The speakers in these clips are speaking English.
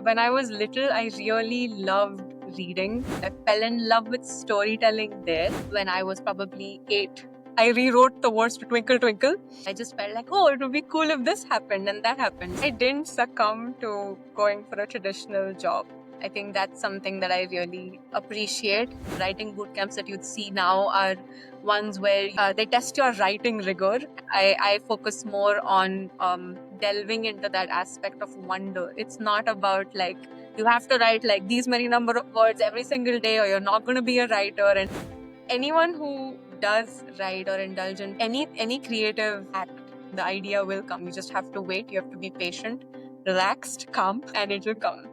When I was little, I really loved reading. I fell in love with storytelling there. When I was probably 8, I rewrote the words to Twinkle Twinkle. I just felt like, oh, it would be cool if this happened and that happened. I didn't succumb to going for a traditional job. I think that's something that I really appreciate. Writing boot camps that you'd see now are ones where they test your writing rigor. I focus more on delving into that aspect of wonder. It's not about like you have to write like these many number of words every single day or you're not going to be a writer. And anyone who does write or indulge in any creative act, the idea will come. You just have to wait. You have to be patient, relaxed, calm, and it will come.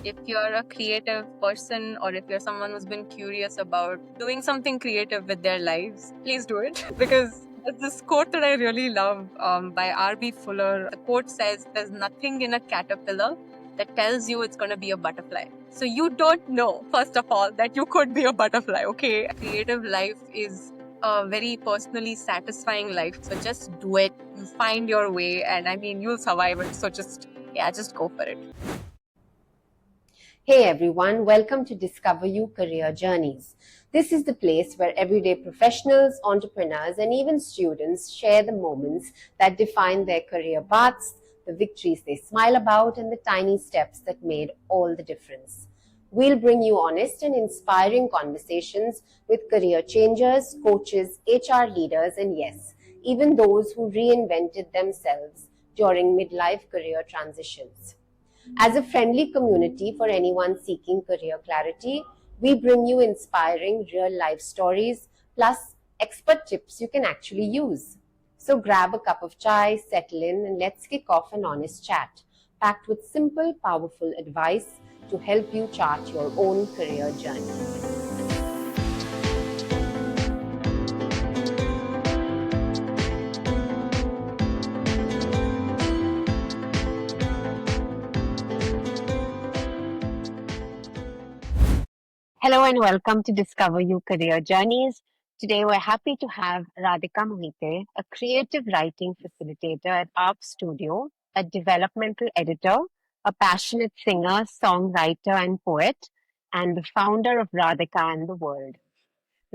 If you're a creative person or if you're someone who's been curious about doing something creative with their lives, please do it. Because there's this quote that I really love by R.B. Fuller. The quote says, "There's nothing in a caterpillar that tells you it's going to be a butterfly." So you don't know, first of all, that you could be a butterfly, okay? Creative life is a very personally satisfying life. So just do it. You find your way and I mean, you'll survive it. So just go for it. Hey everyone, welcome to DiscoverU Career Journeys. This is the place where everyday professionals, entrepreneurs, and even students share the moments that define their career paths, the victories they smile about, and the tiny steps that made all the difference. We'll bring you honest and inspiring conversations with career changers, coaches, HR leaders, and yes, even those who reinvented themselves during midlife career transitions. As a friendly community for anyone seeking career clarity, we bring you inspiring real-life stories plus expert tips you can actually use. So grab a cup of chai, settle in, and let's kick off an honest chat, packed with simple, powerful advice to help you chart your own career journey. Hello and welcome to DiscoverU Career Journeys. Today we're happy to have Radhika Mohite, a creative writing facilitator at ARP Studio, a developmental editor, a passionate singer, songwriter and poet, and the founder of Radhika and the World.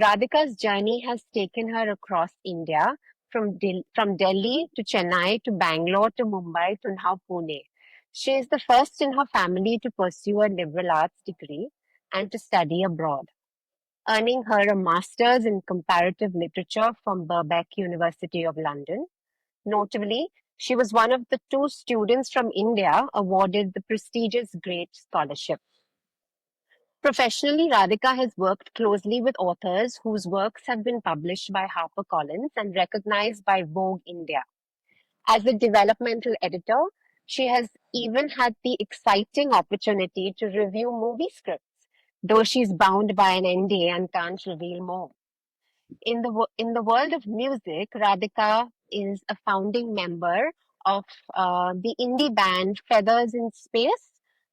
Radhika's journey has taken her across India from Delhi to Chennai to Bangalore to Mumbai to now Pune. She is the first in her family to pursue a liberal arts degree and to study abroad, earning her a master's in comparative literature from Birkbeck University of London. Notably, she was one of the 2 students from India awarded the prestigious Great Scholarship. Professionally, Radhika has worked closely with authors whose works have been published by HarperCollins and recognized by Vogue India. As a developmental editor, she has even had the exciting opportunity to review movie scripts, though she's bound by an NDA and can't reveal more. In the world of music, Radhika is a founding member of the indie band Feathers in Space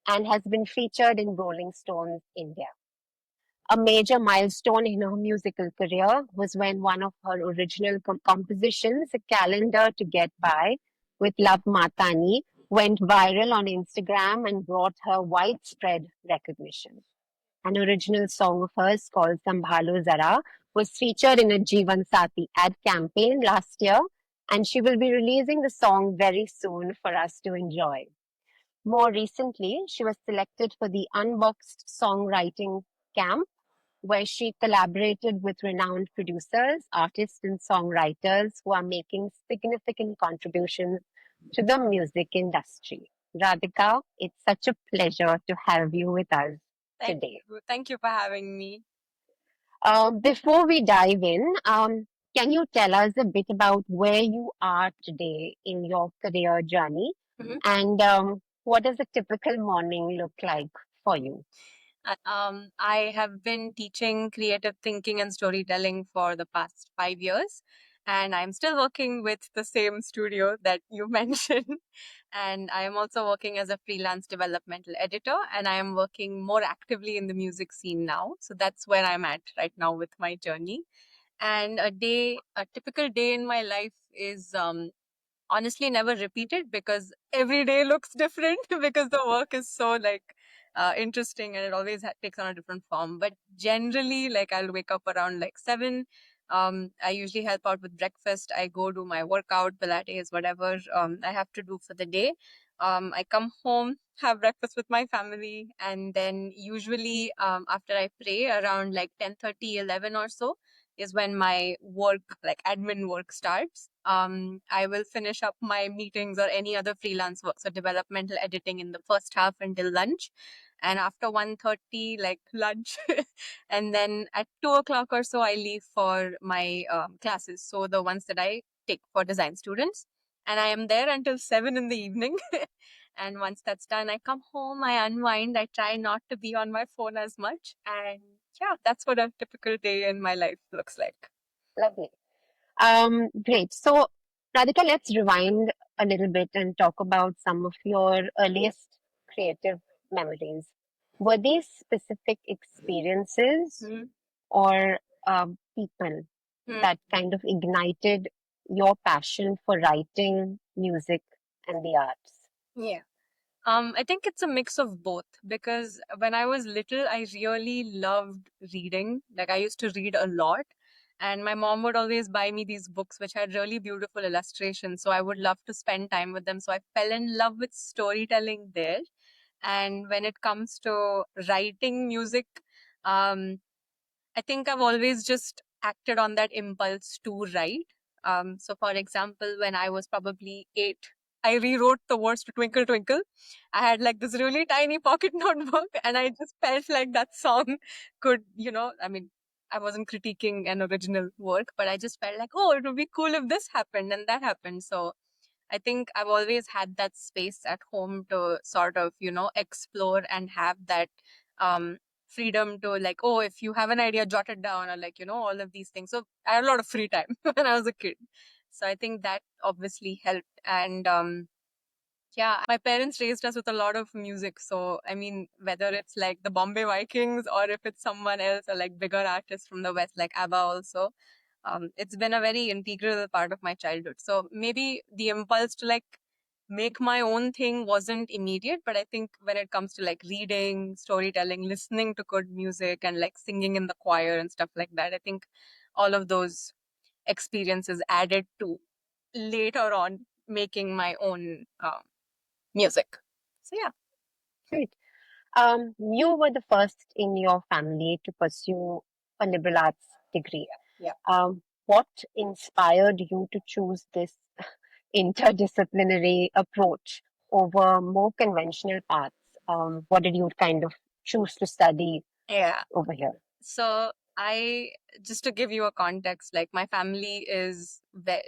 and has been featured in Rolling Stone's India. A major milestone in her musical career was when one of her original compositions, A Calendar to Get By with Love Matani, went viral on Instagram and brought her widespread recognition. An original song of hers called Sambhalo Zara was featured in a Jeevan Sati ad campaign last year, and she will be releasing the song very soon for us to enjoy. More recently, she was selected for the Unboxed Songwriting Camp, where she collaborated with renowned producers, artists, and songwriters who are making significant contributions to the music industry. Radhika, it's such a pleasure to have you with us today. Thank you for having me. Before we dive in, can you tell us a bit about where you are today in your career journey and what does a typical morning look like for you? I have been teaching creative thinking and storytelling for the past 5 years, and I'm still working with the same studio that you mentioned. And I am also working as a freelance developmental editor, and I am working more actively in the music scene now. So that's where I'm at right now with my journey. And a typical day in my life is honestly never repeated because every day looks different because the work is so interesting and it always takes on a different form. But generally, like I'll wake up around like 7. I usually help out with breakfast. I go do my workout, Pilates, whatever I have to do for the day. I come home, have breakfast with my family, and then usually after I pray around like 10:30, 11 or so, is when my work, like admin work, starts. I will finish up my meetings or any other freelance work, so developmental editing in the first half until lunch. And after 1:30, like lunch. And then at 2 o'clock or so, I leave for my classes. So the ones that I take for design students. And I am there until 7 in the evening. And once that's done, I come home, I unwind, I try not to be on my phone as much. And yeah, that's what a typical day in my life looks like. Lovely. Great. So, Radhika, let's rewind a little bit and talk about some of your earliest creative memories. Were these specific experiences Hmm. or people Hmm. that kind of ignited your passion for writing, music, and the arts? Yeah. I think it's a mix of both because when I was little, I really loved reading. Like I used to read a lot, and my mom would always buy me these books which had really beautiful illustrations. So I would love to spend time with them. So I fell in love with storytelling there. And when it comes to writing music, um, I think I've always just acted on that impulse to write. So, for example, when I was probably 8, I rewrote the words to Twinkle Twinkle. I had like this really tiny pocket notebook, and I just felt like that song could, I mean, I wasn't critiquing an original work, but I just felt like, oh, it would be cool if this happened and that happened. So, I think I've always had that space at home to sort of, explore and have that um, freedom to like, oh, if you have an idea, jot it down or like, all of these things. So I had a lot of free time when I was a kid. So I think that obviously helped. And yeah, my parents raised us with a lot of music. So, I mean, whether it's like the Bombay Vikings or if it's someone else or like bigger artists from the West, like ABBA also, it's been a very integral part of my childhood. So maybe the impulse to like make my own thing wasn't immediate, but I think when it comes to like reading, storytelling, listening to good music and like singing in the choir and stuff like that, I think all of those experiences added to later on making my own music. So yeah. Great. You were the first in your family to pursue a liberal arts degree. Yeah. What inspired you to choose this interdisciplinary approach over more conventional paths? What did you kind of choose to study Yeah. over here? So I just to give you a context, like my family is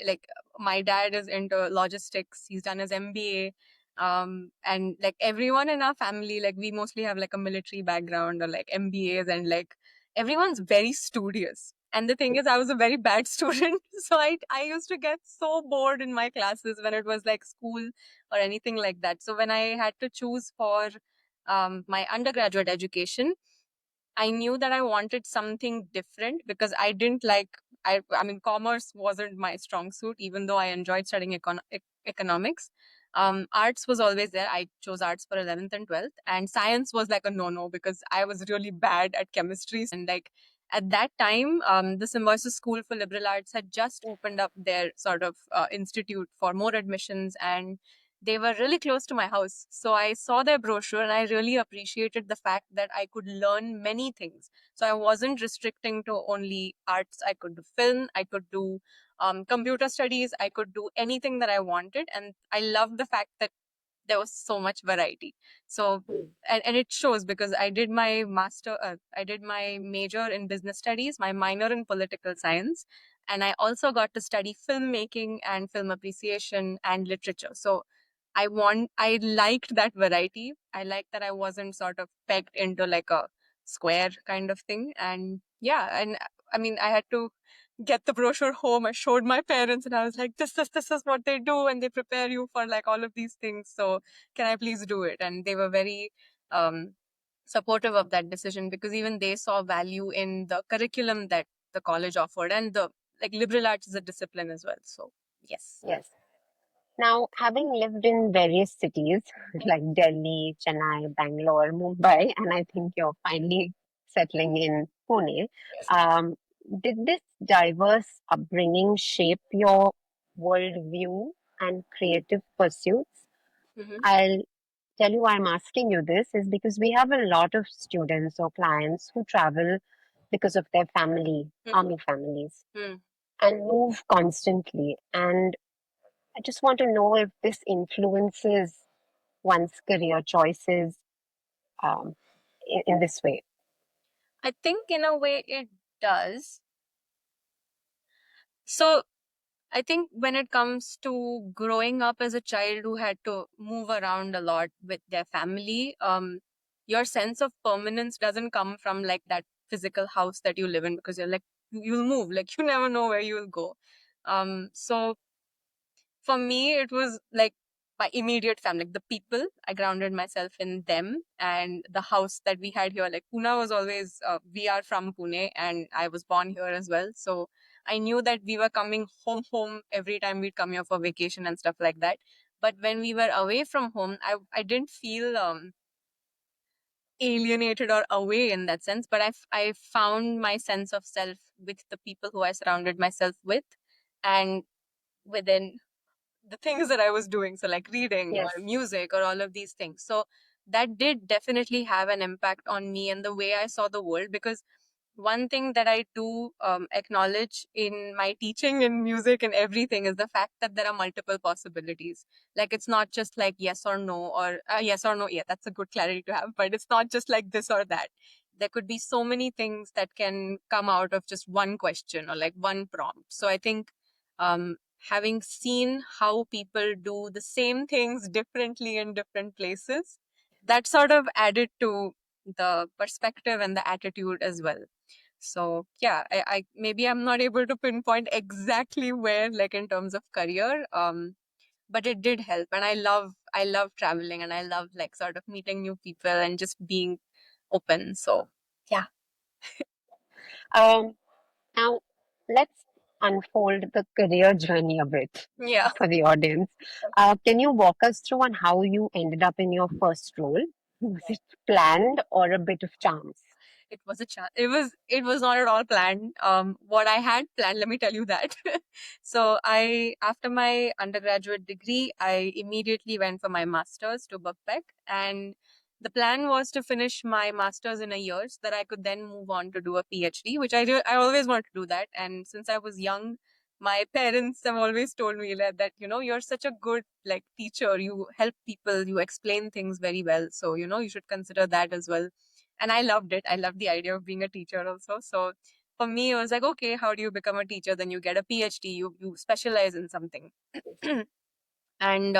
like my dad is into logistics. He's done his MBA. And like everyone in our family, like we mostly have like a military background or like MBAs, and like everyone's very studious. And the thing is, I was a very bad student. So I used to get so bored in my classes when it was like school or anything like that. So when I had to choose for my undergraduate education, I knew that I wanted something different because I didn't like I mean commerce wasn't my strong suit, even though I enjoyed studying economics. Arts was always there. I chose arts for 11th and 12th, and science was like a no because I was really bad at chemistry. And like at that time, the Symbiosis School for Liberal Arts had just opened up their sort of institute for more admissions, and they were really close to my house. So I saw their brochure and I really appreciated the fact that I could learn many things. So I wasn't restricting to only arts. I could do film, I could do computer studies, I could do anything that I wanted. And I loved the fact that there was so much variety. So, and it shows because I did my major in business studies, my minor in political science, and I also got to study filmmaking and film appreciation and literature. So I liked that variety. I liked that I wasn't sort of pegged into like a square kind of thing. And yeah, and I mean, I had to get the brochure home. I showed my parents and I was like, this is what they do. And they prepare you for like all of these things. So can I please do it? And they were very supportive of that decision because even they saw value in the curriculum that the college offered, and the like liberal arts is a discipline as well. So yes. Yes. Now, having lived in various cities like Delhi, Chennai, Bangalore, Mumbai, and I think you're finally settling in Pune, um, did this diverse upbringing shape your worldview and creative pursuits? Mm-hmm. I'll tell you why I'm asking you this is because we have a lot of students or clients who travel because of their family, Mm-hmm. army families, Mm. and move constantly. And I just want to know if this influences one's career choices um, in this way. I think in a way it does. So I think when it comes to growing up as a child who had to move around a lot with their family, your sense of permanence doesn't come from like that physical house that you live in, because you're like, you'll move, like you never know where you'll go. So for me, it was like my immediate family, like the people. I grounded myself in them, and the house that we had here. Like Pune was always, we are from Pune, and I was born here as well. So I knew that we were coming home every time we'd come here for vacation and stuff like that. But when we were away from home, I didn't feel alienated or away in that sense. But I found my sense of self with the people who I surrounded myself with, and within the things that I was doing. So, like reading Yes. or music or all of these things. So, that did definitely have an impact on me and the way I saw the world. Because one thing that I do acknowledge in my teaching in music and everything is the fact that there are multiple possibilities. Like, it's not just like yes or no, or yes or no. Yeah, that's a good clarity to have. But it's not just like this or that. There could be so many things that can come out of just one question or like one prompt. So, I think having seen how people do the same things differently in different places, that sort of added to the perspective and the attitude as well. So yeah, I maybe I'm not able to pinpoint exactly where, like in terms of career, but it did help. And I love traveling, and I love like sort of meeting new people and just being open. So yeah. Um, Now, let's unfold the career journey a bit Yeah. for the audience. Can you walk us through on how you ended up in your first role? Was it planned or a bit of chance? It was a chance. It was not at all planned. What I had planned, let me tell you that. So I, after my undergraduate degree, I immediately went for my master's to Birkbeck, and the plan was to finish my master's in a year so that I could then move on to do a PhD, which I always wanted to do that. And since I was young, my parents have always told me that you're such a good like teacher. You help people. You explain things very well. So you should consider that as well, and I loved it. I loved the idea of being a teacher also. So for me, it was like, okay, how do you become a teacher? Then you get a PhD, you specialize in something. And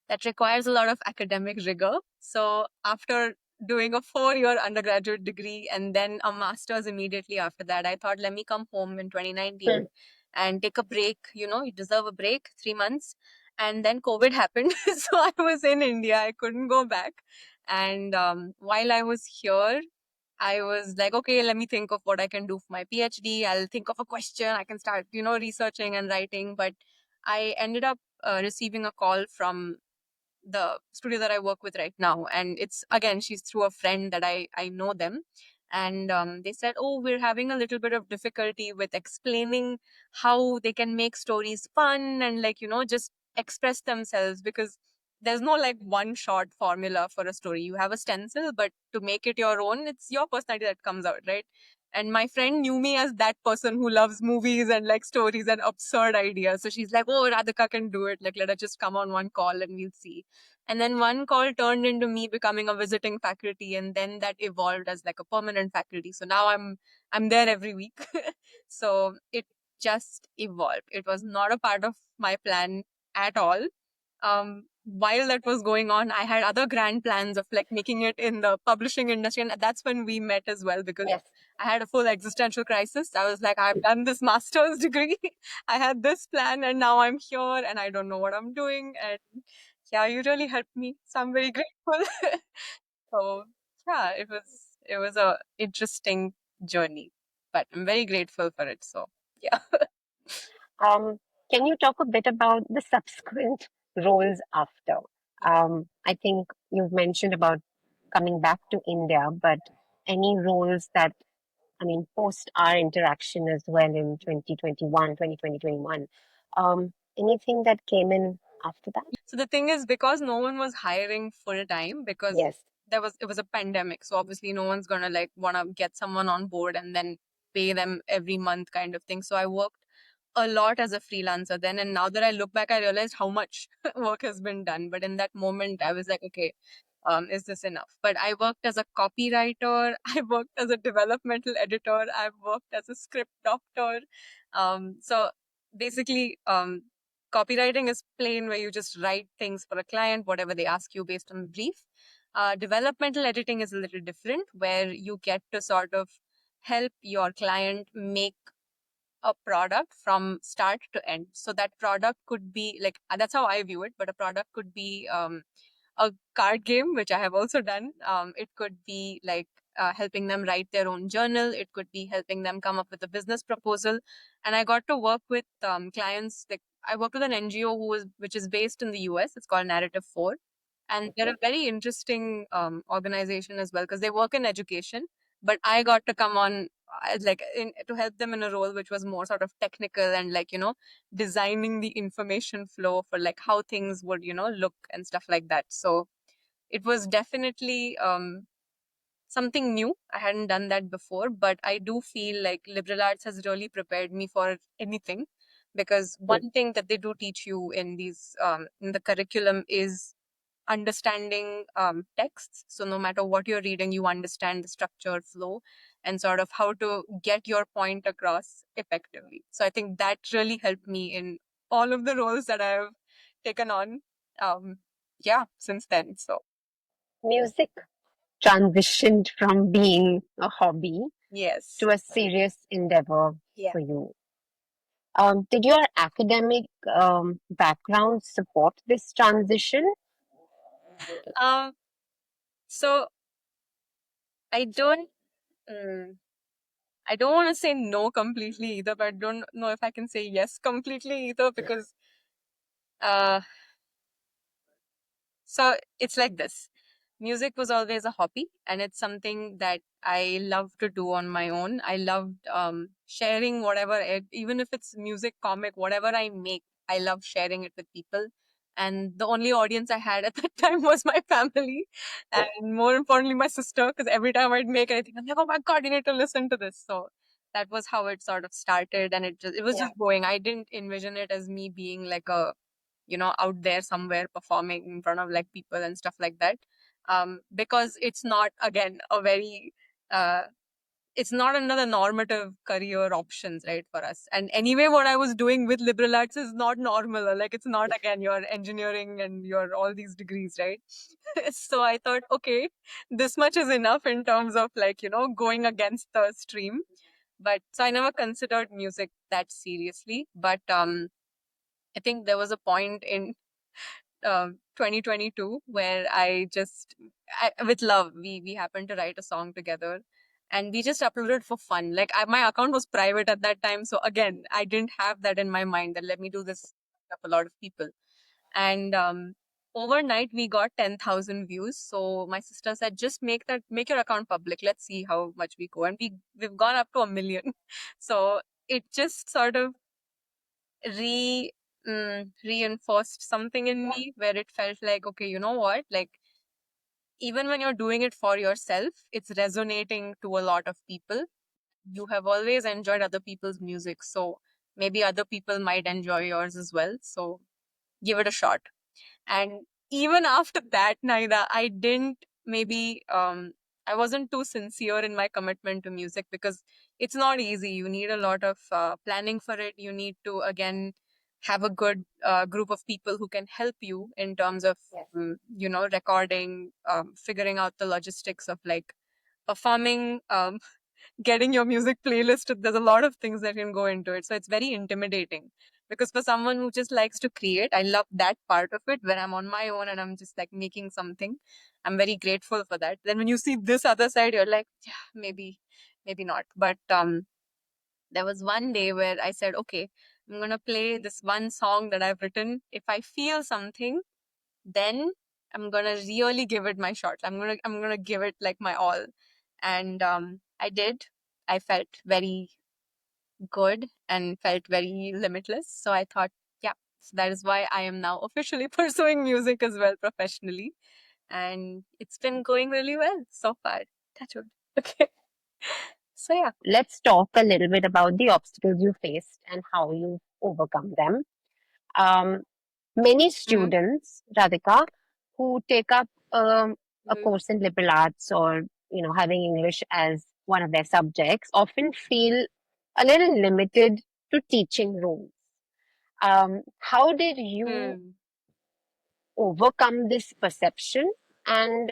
that requires a lot of academic rigor. So after doing a 4-year undergraduate degree and then a master's immediately after that, I thought, let me come home in 2019 and take a break. You deserve a break, 3 months. And then COVID happened. So I was in India. I couldn't go back. And while I was here, I was like, okay, let me think of what I can do for my PhD. I'll think of a question. I can start, researching and writing. But I ended up receiving a call from the studio that I work with right now. And it's, again, she's through a friend that I know them. And they said, oh, we're having a little bit of difficulty with explaining how they can make stories fun and like, just express themselves, because there's no like one short formula for a story. You have a stencil, but to make it your own, it's your personality that comes out, right? And my friend knew me as that person who loves movies and like stories and absurd ideas. So she's like, oh, Radhika can do it. Like, let her just come on one call and we'll see. And then one call turned into me becoming a visiting faculty, and then that evolved as like a permanent faculty. So now I'm there every week. So it just evolved. It was not a part of my plan at all. While that was going on, I had other grand plans of like making it in the publishing industry, and that's when we met as well, because Yes. I had a full existential crisis. I was like, I've done this master's degree, I had this plan, and now I'm here and I don't know what I'm doing. And yeah, you really helped me. So I'm very grateful. So yeah, it was a interesting journey, but I'm very grateful for it. So yeah. Um, can you talk a bit about the subsequent roles after? I think you've mentioned about coming back to India, but any roles that, I mean, post our interaction as well in 2021, 2021, anything that came in after that? So the thing is, because no one was hiring full time, because Yes. it was a pandemic, so obviously no one's gonna like wanna get someone on board and then pay them every month kind of thing. So I worked a lot as a freelancer then, and now that I look back, I realized how much work has been done. But in that moment, I was like, okay, is this enough? But I worked as a copywriter, I worked as a developmental editor, I've worked as a script doctor. So basically, copywriting is plain where you just write things for a client, whatever they ask you based on the brief. Developmental editing is a little different, where you get to sort of help your client make a product from start to end. So that product could be like, that's how I view it, but a product could be a card game, which I have also done. It could be like helping them write their own journal. It could be helping them come up with a business proposal. And I got to work with clients. Like I worked with an NGO which is based in the US. It's called Narrative 4. And they're a very interesting organization as well, because they work in education. But I got to come on to help them in a role which was more sort of technical and like, designing the information flow for like how things would, look and stuff like that. So it was definitely something new. I hadn't done that before, but I do feel like liberal arts has really prepared me for anything, because one thing that they do teach you in these in the curriculum is understanding texts. So no matter what you're reading, you understand the structure, flow, and sort of how to get your point across effectively. So I think that really helped me in all of the roles that I've taken on. Yeah, since then. So Music transitioned from being a hobby yes. to a serious endeavor Yeah. for you. Did your academic background support this transition? Um. So I don't. mm, I don't want to say no completely either, but I don't know if I can say yes completely either, because uh so it's like this. Music was always a hobby, and it's something that I love to do on my own. I loved sharing whatever, even if it's music, comic, whatever I make, I love sharing it with people. And the only audience I had at that time was my family, and more importantly, my sister, because every time I'd make anything, I'm like, oh my God, you need to listen to this. So that was how it sort of started, and it was Yeah. just going. I didn't envision it as me being like a out there somewhere performing in front of like people and stuff like that. Because it's not, again, a very uh, it's not another normative career options, right, for us. And anyway, what I was doing with liberal arts is not normal. Like, it's not, again, your engineering and your all these degrees, right? So I thought, okay, this much is enough in terms of like, going against the stream. But so I never considered music that seriously. But I think there was a point in 2022 where with love, we happened to write a song together, and we just uploaded for fun. Like my account was private at that time, so again, I didn't have that in my mind that let me do this up a lot of people. And overnight we got 10,000 views. So my sister said, just make your account public. Let's see how much we go. And we've gone up to 1 million. So it just sort of reinforced something in me, where it felt like, okay, you know what, like, even when you're doing it for yourself, it's resonating to a lot of people. You have always enjoyed other people's music, so maybe other people might enjoy yours as well. So give it a shot. And even after that, Naida, I didn't maybe I wasn't too sincere in my commitment to music, because it's not easy. You need a lot of planning for it. You need to, again, have a good group of people who can help you in terms of recording, figuring out the logistics of like performing, getting your music playlist. There's a lot of things that can go into it, so it's very intimidating. Because for someone who just likes to create, I love that part of it, where I'm on my own and I'm just like making something. I'm very grateful for that. Then when you see this other side, you're like, yeah, maybe not. But there was one day where I said, okay, I'm going to play this one song that I've written. If I feel something, then I'm going to really give it my shot. I'm going to give it like my all. And I did. I felt very good and felt very limitless. So I thought, yeah, so that is why I am now officially pursuing music as well professionally. And it's been going really well so far. Touch wood. Okay. So yeah. Let's talk a little bit about the obstacles you faced and how you overcome them. Um, Many Mm-hmm. students, Radhika, who take up a Mm-hmm. course in liberal arts or having English as one of their subjects often feel a little limited to teaching roles. How did you Hmm. overcome this perception, and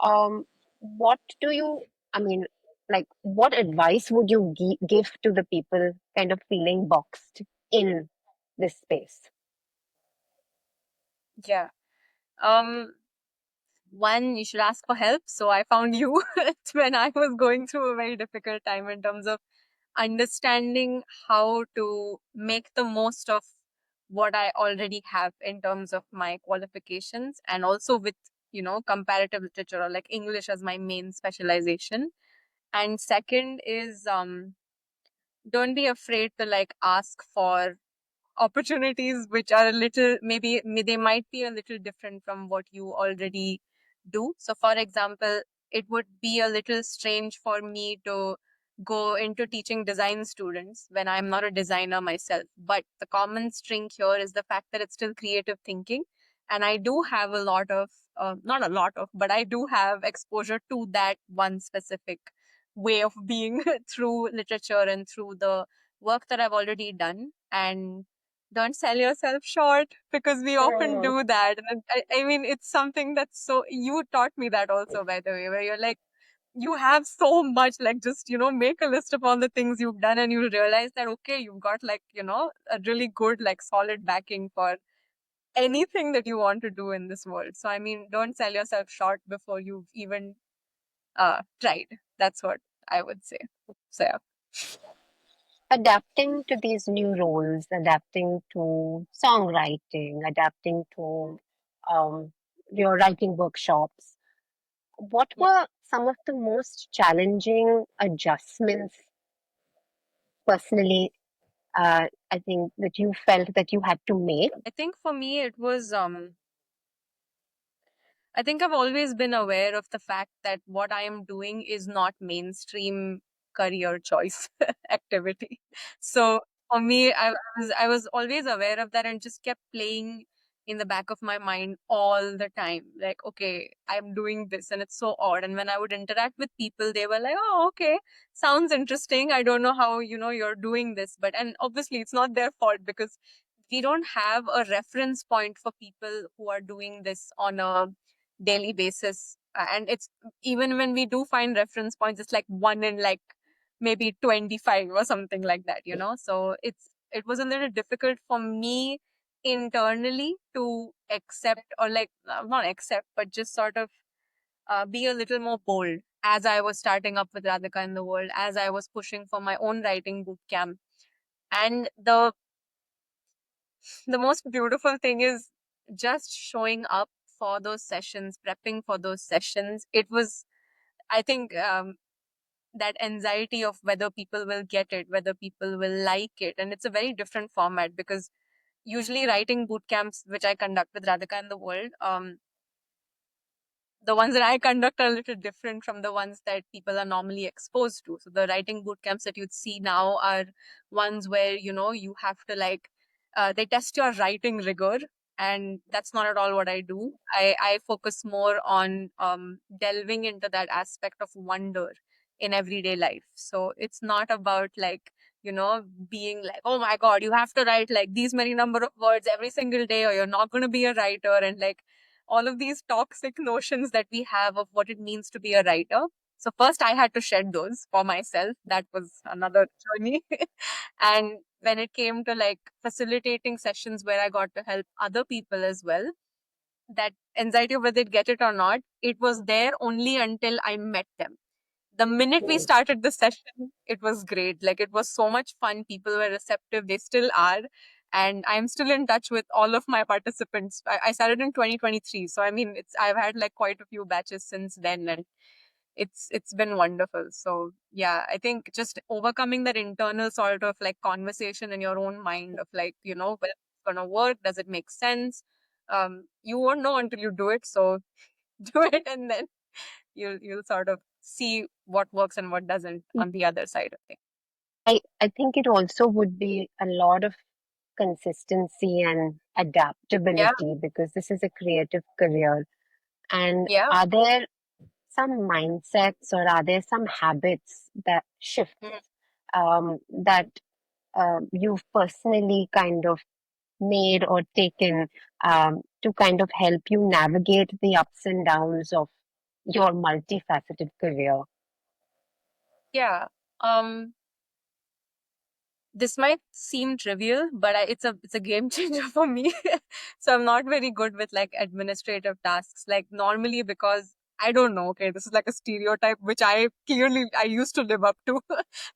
um, what do you, I mean, like, what advice would you give to the people kind of feeling boxed in this space? Yeah. Um, One, you should ask for help. So I found you when I was going through a very difficult time in terms of understanding how to make the most of what I already have in terms of my qualifications, and also with, comparative literature or like English as my main specialization. And second is don't be afraid to like ask for opportunities which are a little, maybe they might be a little different from what you already do. So for example, it would be a little strange for me to go into teaching design students when I'm not a designer myself, but the common string here is the fact that it's still creative thinking, and I do have a lot of not a lot of, but I do have exposure to that one specific way of being through literature and through the work that I've already done. And don't sell yourself short, because we often Mm, do that. And I mean, it's something that's so, you taught me that also, by the way, where you're like, you have so much, like, just, make a list of all the things you've done, and you realize that, okay, you've got like, a really good, like, solid backing for anything that you want to do in this world. So, I mean, don't sell yourself short before you've even tried. That's what I would say. So, yeah. Adapting to these new roles, adapting to songwriting, adapting to um, your writing workshops. What Yeah. were some of the most challenging adjustments personally, I think, that you felt that you had to make? I think for me, it was I think I've always been aware of the fact that what I am doing is not mainstream career choice activity. So for me, I was always aware of that and just kept playing in the back of my mind all the time. Like, okay, I'm doing this and it's so odd. And when I would interact with people, they were like, oh, okay, sounds interesting. I don't know how, you're doing this. But, and obviously it's not their fault, because we don't have a reference point for people who are doing this on a daily basis. And it's, even when we do find reference points, it's like one in like maybe 25 or something like that. So it was a little difficult for me internally to accept, or like not accept, but just sort of be a little more bold as I was starting up with Radhika in the World, as I was pushing for my own writing boot camp. And the most beautiful thing is just showing up for those sessions, prepping for those sessions. It was, I think, that anxiety of whether people will get it, whether people will like it. And it's a very different format, because usually writing boot camps, which I conduct with Radhika in the World, the ones that I conduct are a little different from the ones that people are normally exposed to. So the writing boot camps that you'd see now are ones where, you have to like, they test your writing rigor. And that's not at all what I do. I focus more on delving into that aspect of wonder in everyday life. So it's not about like, being like, oh my God, you have to write like these many number of words every single day, or you're not going to be a writer. And like, all of these toxic notions that we have of what it means to be a writer. So first I had to shed those for myself. That was another journey. And when it came to like facilitating sessions where I got to help other people as well, that anxiety of whether they'd get it or not, it was there only until I met them. The minute we Mm. started the session, it was great. Like, it was so much fun. People were receptive. They still are. And I'm still in touch with all of my participants. I started in 2023. So, I mean, I've had like quite a few batches since then. And it's been wonderful. So yeah, I think just overcoming that internal sort of like conversation in your own mind of like, well, it's gonna work, does it make sense? You won't know until you do it. So do it, and then you'll sort of see what works and what doesn't on the other side of things. I think it also would be a lot of consistency and Yeah. adaptability because this is a creative career. And Yeah. are there some mindsets or are there some habits that shift Mhm. that you've personally kind of made or taken to kind of help you navigate the ups and downs of your multifaceted career? Yeah. Um, this might seem trivial, but it's a game changer for me. So I'm not very good with like administrative tasks. Like normally, because I don't know. Okay, this is like a stereotype which I used to live up to.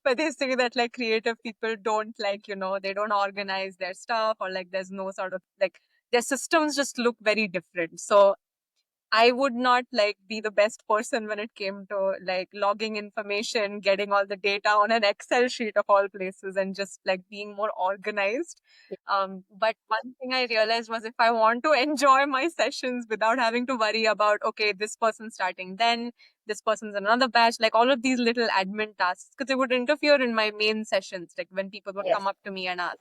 But they say that like creative people don't like they don't organize their stuff, or like there's no sort of like their systems just look very different. So I would not like be the best person when it came to like logging information, getting all the data on an Excel sheet of all places, and just like being more organized. But one thing I realized was if I want to enjoy my sessions without having to worry about, okay, this person's starting then, this person's in another batch, like all of these little admin tasks, because it would interfere in my main sessions, like when people would Yes. come up to me and ask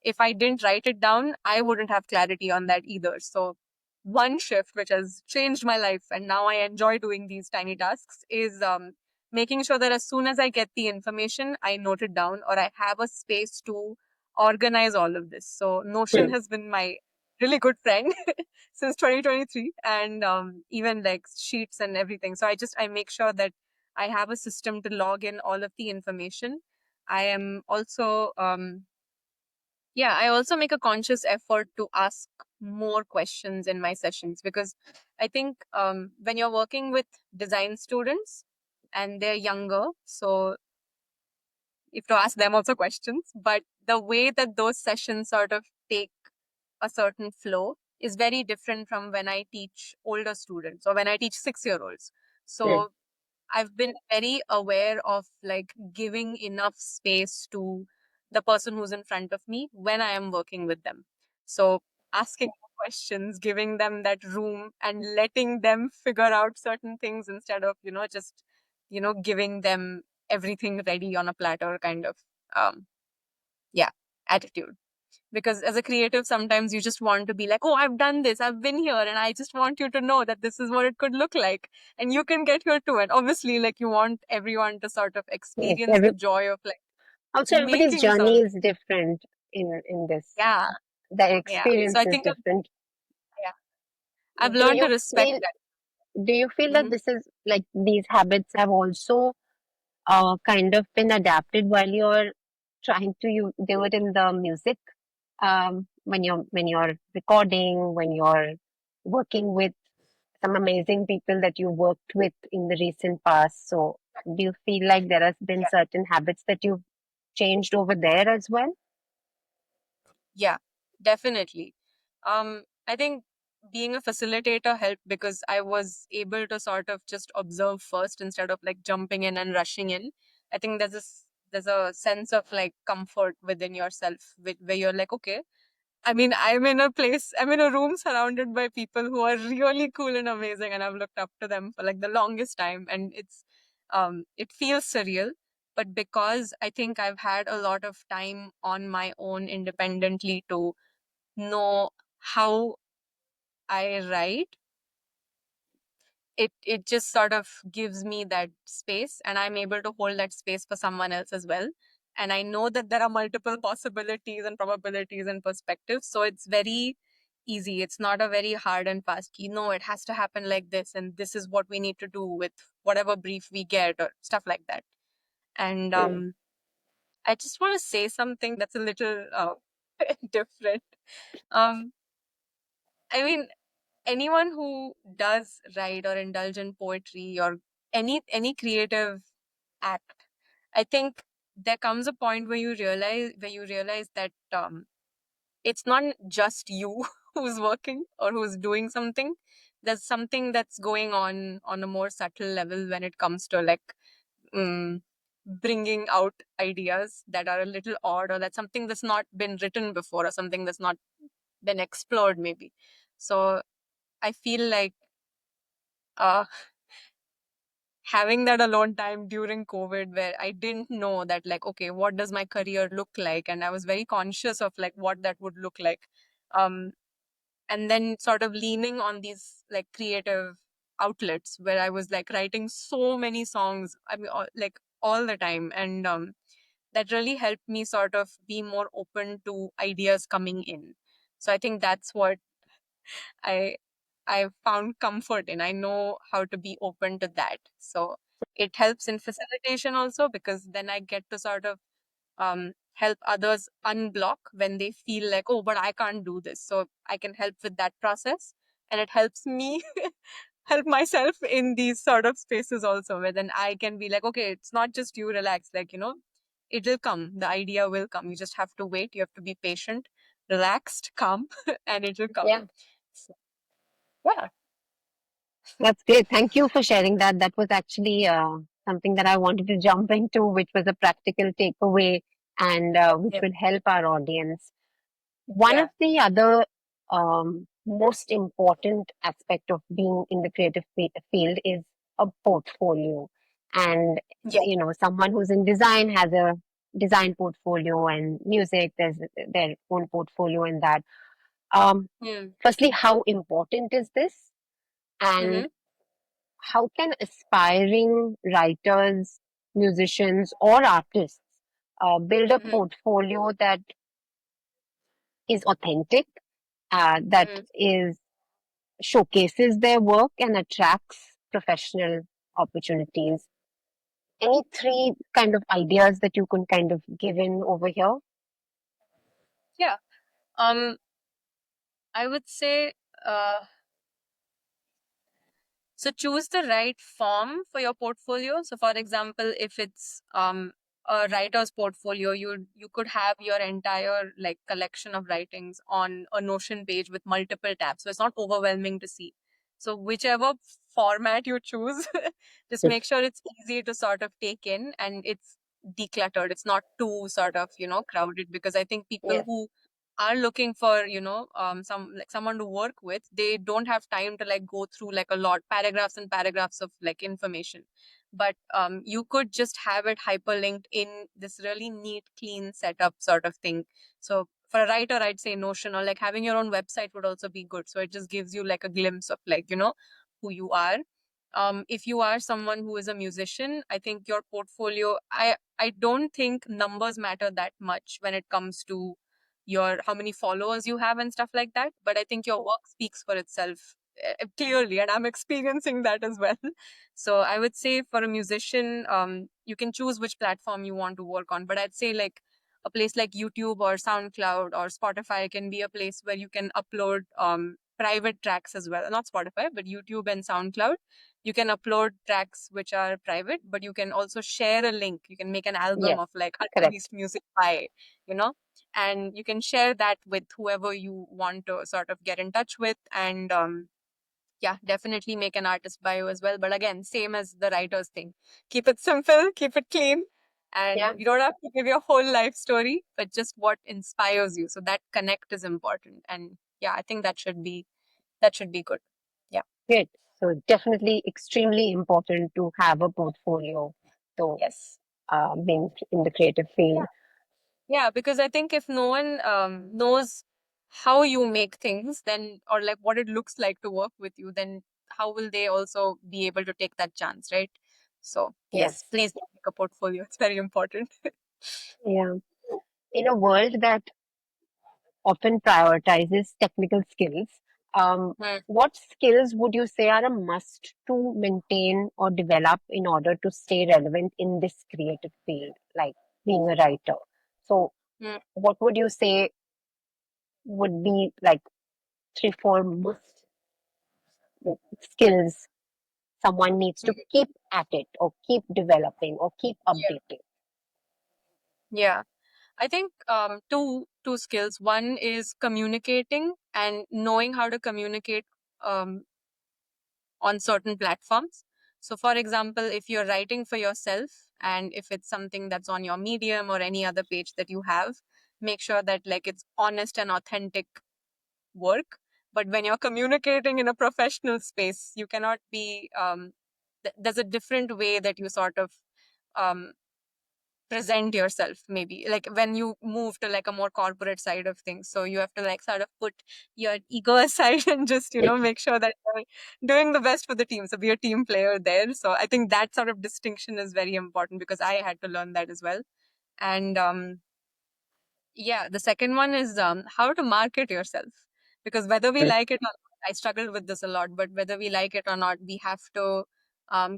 if I didn't write it down, I wouldn't have clarity on that either. So, one shift which has changed my life, and now I enjoy doing these tiny tasks, is making sure that as soon as I get the information, I note it down or I have a space to organize all of this. So, Notion Hmm. has been my really good friend since 2023, and even like sheets and everything. So, I make sure that I have a system to log in all of the information. I am also yeah, I also make a conscious effort to ask more questions in my sessions, because I think when you're working with design students and they're younger, so you have to ask them also questions. But the way that those sessions sort of take a certain flow is very different from when I teach older students or when I teach 6-year-olds. Hmm. So I've been very aware of like giving enough space to the person who's in front of me when I am working with them. So asking questions, giving them that room and letting them figure out certain things instead of, just, giving them everything ready on a platter kind of, um, yeah, attitude. Because as a creative, sometimes you just want to be like, oh, I've done this, I've been here, and I just want you to know that this is what it could look like. And you can get here too. And obviously, like, you want everyone to sort of Yes. experience the joy of like Also, everybody's making journey something. is different in this. Yeah. The Yeah. So experience I is think, different. yeah, I've Do learned to you respect feel that. do you feel that Hmm. this is like these habits have also kind of been adapted while you're trying to do it in the music when you're recording, when you're working with some amazing people that you worked with in the recent past. So do you feel like there has been certain habits that you've changed over there as well? Yeah, definitely. I think being a facilitator helped because I was able to sort of just observe first instead of like jumping in and rushing in. I think there's a sense of like comfort within yourself where you're like, okay, I mean, I'm in a room surrounded by people who are really cool and amazing, and I've looked up to them for like the longest time, and it feels surreal. But because I think I've had a lot of time on my own independently to know how I write, it just sort of gives me that space, and I'm able to hold that space for someone else as well. And I know that there are multiple possibilities and probabilities and perspectives, so it's very easy. It's not a very hard and fast, it has to happen like this, and this is what we need to do with whatever brief we get or stuff like that. And Mm. I just want to say something that's a little different. um I mean, anyone who does write or indulge in poetry or any creative act. I think there comes a point where you realize that it's not just you who's working or who's doing something. There's something that's going on a more subtle level when it comes to like um, bringing out ideas that are a little odd, or that's something that's not been written before, or something that's not been explored maybe. So I feel like uh, having that alone time during COVID, where I didn't know that, like, okay, what does my career look like? And I was very conscious of like what that would look like. Um, and then sort of leaning on these like creative outlets where I was like writing so many songs, I mean, like all the time. And that really helped me sort of be more open to ideas coming in. So I think that's what I I found comfort in. I know how to be open to that. So it helps in facilitation also, because then I get to sort of help others unblock when they feel like, oh, but I can't do this. So I can help with that process. And it helps me help myself in these sort of spaces also, where then I can be like, okay, it's not just you, relax. Like, it'll come. The idea will come. You just have to wait. You have to be patient, relaxed, calm, and it'll come. Yeah, So, yeah. that's great. Thank you for sharing that. That was actually something that I wanted to jump into, which was a practical takeaway and which Yeah. will help our audience. One Yeah. of the other most important aspect of being in the creative field is a portfolio. And, Yeah. someone who's in design has a design portfolio, and music, there's their own portfolio in that. Um, Mm. Firstly, how important is this? And Mm-hmm. how can aspiring writers, musicians, or artists build a Mm-hmm. portfolio that is authentic, that Mm-hmm. is showcases their work and attracts professional opportunities? Any three kind of ideas that you can kind of give in over here? Yeah. I would say, uh, so choose the right form for your portfolio. So for example, if it's a writer's portfolio, you could have your entire like collection of writings on a Notion page with multiple tabs. So it's not overwhelming to see. So whichever format you choose, just make sure it's easy to sort of take in and it's decluttered. It's not too sort of, crowded, because I think people Yes, who are looking for some like someone to work with, they don't have time to like go through like a lot paragraphs and paragraphs of like information. But you could just have it hyperlinked in this really neat clean setup sort of thing. So for a writer, I'd say Notion, or like having your own website would also be good, so it just gives you like a glimpse of like who you are. If you are someone who is a musician, I think your portfolio, I don't think numbers matter that much when it comes to your how many followers you have and stuff like that, but I think your work speaks for itself clearly, and I'm experiencing that as well. So I would say for a musician, you can choose which platform you want to work on, but I'd say like a place like YouTube or SoundCloud or Spotify can be a place where you can upload private tracks as well. Not Spotify, but YouTube and SoundCloud, you can upload tracks which are private, but you can also share a link. You can make an album yes, of like correct. unreleased music by you know and you can share that with whoever you want to sort of get in touch with. And yeah, definitely make an artist bio as well, but again, same as the writer's thing, keep it simple, keep it clean, Yeah, and you don't have to give your whole life story, but just what inspires you. So that connect is important, and yeah, I think that should be good. Yeah. great. So definitely extremely important to have a portfolio. So Yes. being in the creative field. Yeah, because I think if no one knows how you make things, then, or like what it looks like to work with you, then how will they also be able to take that chance, right? So, yes, Yes. please make a portfolio. It's very important. Yeah. In a world that often prioritizes technical skills, Hmm, what skills would you say are a must to maintain or develop in order to stay relevant in this creative field, like being a writer? So, hmm. what would you say would be like three, four must skills someone needs to Mhm. keep at it or keep developing or keep Yeah. updating? Yeah. I think two skills. One is communicating and knowing how to communicate um, on certain platforms. So, for example, if you're writing for yourself and if it's something that's on your Medium or any other page that you have, make sure that like it's honest and authentic work. But when you're communicating in a professional space, you cannot be. There's a different way that you sort of um, present yourself, maybe like when you move to like a more corporate side of things, so you have to like sort of put your ego aside and just make sure that you're doing the best for the team, so be a team player there. So I think that sort of distinction is very important because I had to learn that as well. And yeah, the second one is how to market yourself. Because whether we like it or not, I struggle with this a lot, but whether we like it or not, we have to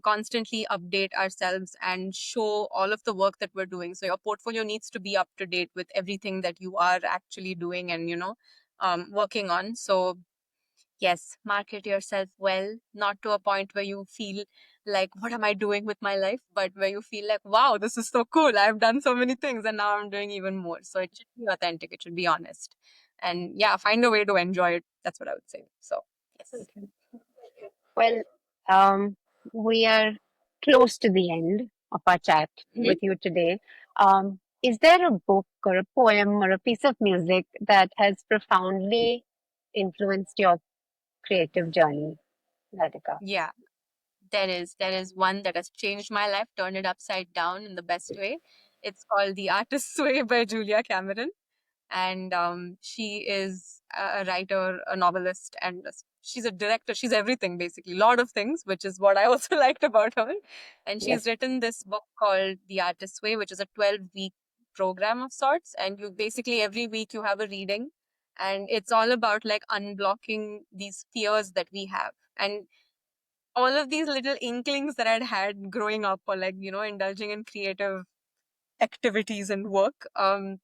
constantly update ourselves and show all of the work that we're doing. So your portfolio needs to be up to date with everything that you are actually doing and, working on. So yes, market yourself well, not to a point where you feel like, what am I doing with my life? But where you feel like, wow, this is so cool. I've done so many things and now I'm doing even more. So it should be authentic, it should be honest. And yeah, find a way to enjoy it. That's what I would say. So, yes. Okay. Well, um, we are close to the end of our chat Mhm. with you today. Is there a book or a poem or a piece of music that has profoundly influenced your creative journey, Radhika? Yeah, there is one that has changed my life, turned it upside down in the best way. It's called The Artist's Way by Julia Cameron. And she is a writer, a novelist, and she's a director. She's everything, basically, a lot of things, which is what I also liked about her. And Yes. she's written this book called The Artist's Way, which is a 12-week program of sorts. And you basically every week you have a reading, and it's all about like unblocking these fears that we have. And all of these little inklings that I'd had growing up, or like indulging in creative activities and work and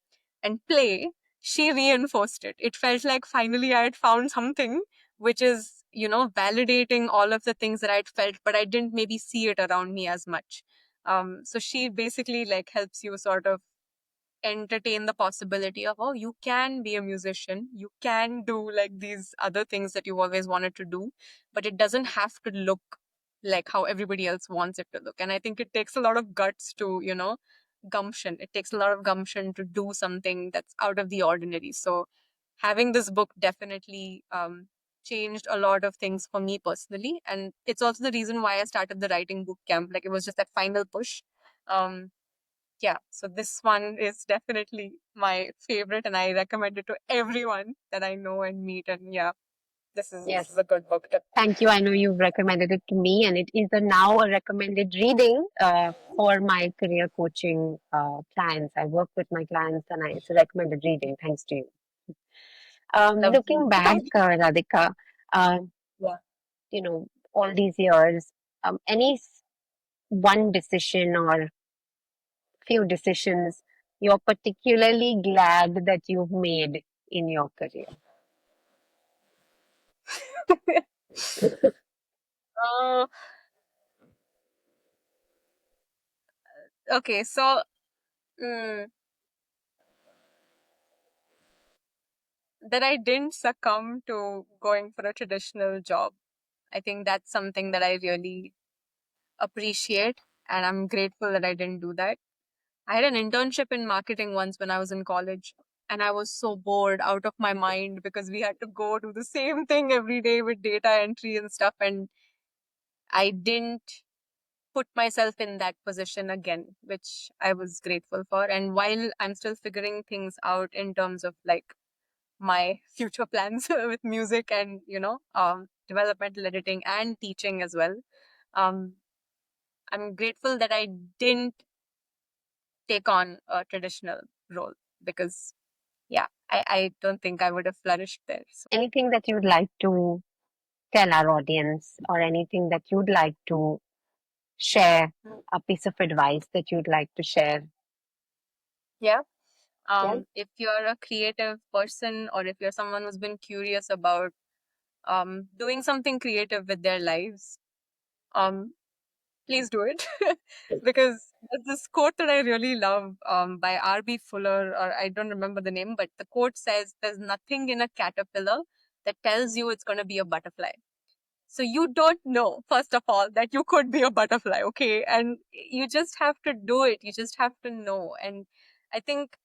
play, she reinforced it. It felt like finally I had found something which is validating all of the things that I'd felt, but I didn't maybe see it around me as much. So she basically like helps you sort of entertain the possibility of, oh, you can be a musician, you can do like these other things that you've always wanted to do, but it doesn't have to look like how everybody else wants it to look. And I think it takes a lot of guts to gumption. It takes a lot of gumption to do something that's out of the ordinary. So having this book definitely changed a lot of things for me personally, and it's also the reason why I started the writing boot camp. Like, it was just that final push. um yeah, so this one is definitely my favorite, and I recommend it to everyone that I know and meet. And yeah, this is Yes. a good book. Thank you. I know you've recommended it to me, and it is now a recommended reading for my career coaching clients. I work with my clients, and it's a recommended reading. Thanks to you. Lovely. Looking back, Radhika, uh, Yeah. all these years, any one decision or few decisions you're particularly glad that you've made in your career? uh, okay, so mm, that I didn't succumb to going for a traditional job. I think that's something that I really appreciate, and I'm grateful that I didn't do that. I had an internship in marketing once when I was in college, and I was so bored out of my mind because we had to go do the same thing every day with data entry and stuff. And I didn't put myself in that position again, which I was grateful for. And while I'm still figuring things out in terms of like my future plans with music and, developmental editing and teaching as well, um, I'm grateful that I didn't take on a traditional role because yeah, I don't think I would have flourished there. So Anything that you'd like to tell our audience, or anything that you'd like to share, a piece of advice that you'd like to share? yeah, Yeah. if you're a creative person or if you're someone who's been curious about doing something creative with their lives, please do it. Because there's this quote that I really love by R.B. Fuller, or I don't remember the name, but the quote says, "There's nothing in a caterpillar that tells you it's going to be a butterfly." So you don't know, first of all, that you could be a butterfly, okay? And you just have to do it. You just have to know. And I think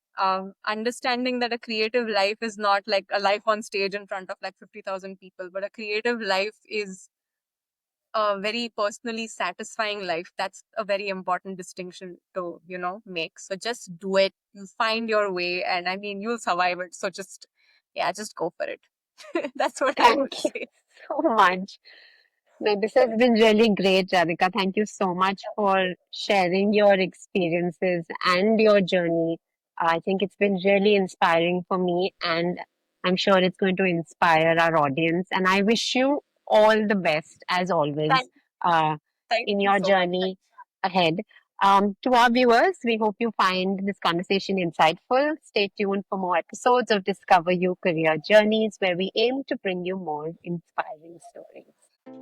understanding that a creative life is not like a life on stage in front of like 50,000 people, but a creative life is a very personally satisfying life. That's a very important distinction to, make. So just do it. You find your way, and I mean, you'll survive it. So just go for it. That's what I would Thank you say. so much. No, this has been really great, Radhika. Thank you so much for sharing your experiences and your journey. I think it's been really inspiring for me, and I'm sure it's going to inspire our audience. And I wish you all the best, as always, Thank, uh, thank in you your so much. journey ahead. To our viewers, we hope you find this conversation insightful. Stay tuned for more episodes of Discover You Career Journeys, where we aim to bring you more inspiring stories.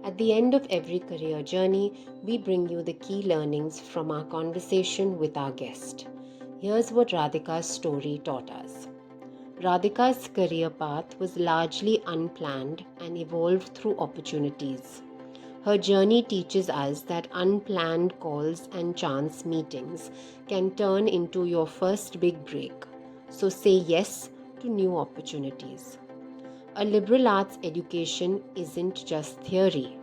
At the end of every career journey, we bring you the key learnings from our conversation with our guest. Here's what Radhika's story taught us. Radhika's career path was largely unplanned and evolved through opportunities. Her journey teaches us that unplanned calls and chance meetings can turn into your first big break. So say yes to new opportunities. A liberal arts education isn't just theory.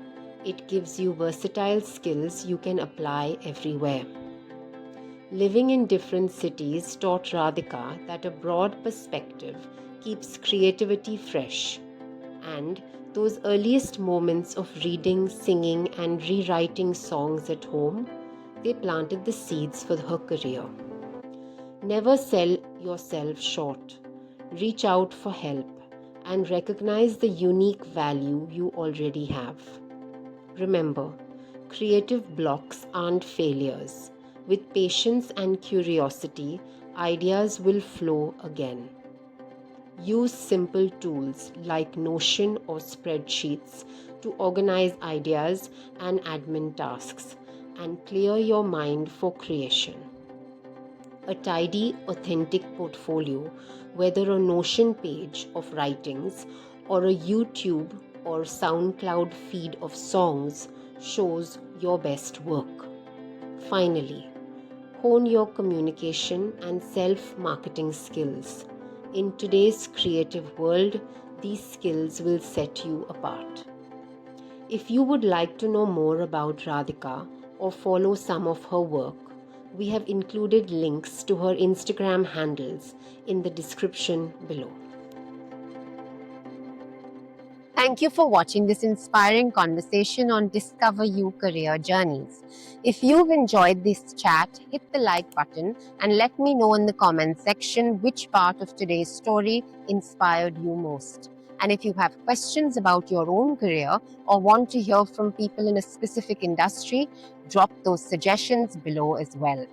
It gives you versatile skills you can apply everywhere. Living in different cities taught Radhika that a broad perspective keeps creativity fresh, and those earliest moments of reading, singing, and rewriting songs at home, they planted the seeds for her career. Never sell yourself short. Reach out for help and recognize the unique value you already have. Remember, creative blocks aren't failures. With patience and curiosity, ideas will flow again. Use simple tools like Notion or spreadsheets to organize ideas and admin tasks and clear your mind for creation. A tidy, authentic portfolio, whether a Notion page of writings or a YouTube or SoundCloud feed of songs, shows your best work. Finally, hone your communication and self-marketing skills. In today's creative world, these skills will set you apart. If you would like to know more about Radhika or follow some of her work, we have included links to her Instagram handles in the description below. Thank you for watching this inspiring conversation on Discover You Career Journeys. If you've enjoyed this chat, hit the like button and let me know in the comment section which part of today's story inspired you most. And if you have questions about your own career or want to hear from people in a specific industry, drop those suggestions below as well.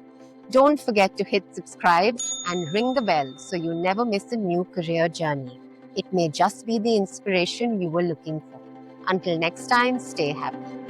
Don't forget to hit subscribe and ring the bell so you never miss a new career journey. It may just be the inspiration you were looking for. Until next time, stay happy.